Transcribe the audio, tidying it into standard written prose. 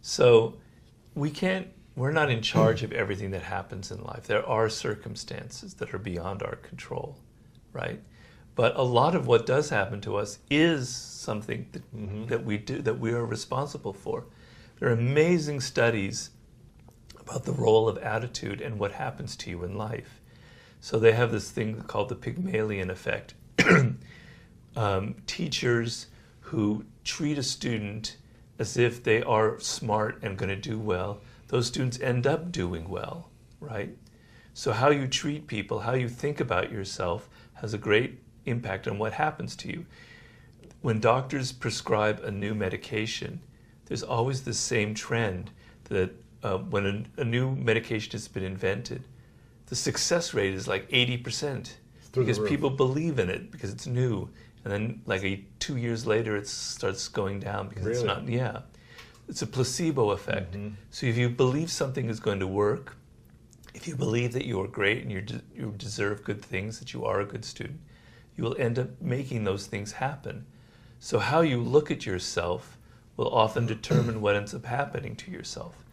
So we're not in charge of everything that happens in life. There are circumstances that are beyond our control, right? But a lot of what does happen to us is something that we do, that we are responsible for. There are amazing studies about the role of attitude and what happens to you in life. So they have this thing called the Pygmalion effect. Teachers who treat a student as if they are smart and going to do well, those students end up doing well, right? So how you treat people, how you think about yourself has a great impact on what happens to you. When doctors prescribe a new medication, there's always the same trend that when a new medication has been invented, the success rate is like 80% because people believe in it because it's new. And then like 2 years later, it starts going down because it's not, it's a placebo effect. So if you believe something is going to work, if you believe that you are great and you deserve good things, that you are a good student, you will end up making those things happen. So how you look at yourself will often determine what ends up happening to yourself.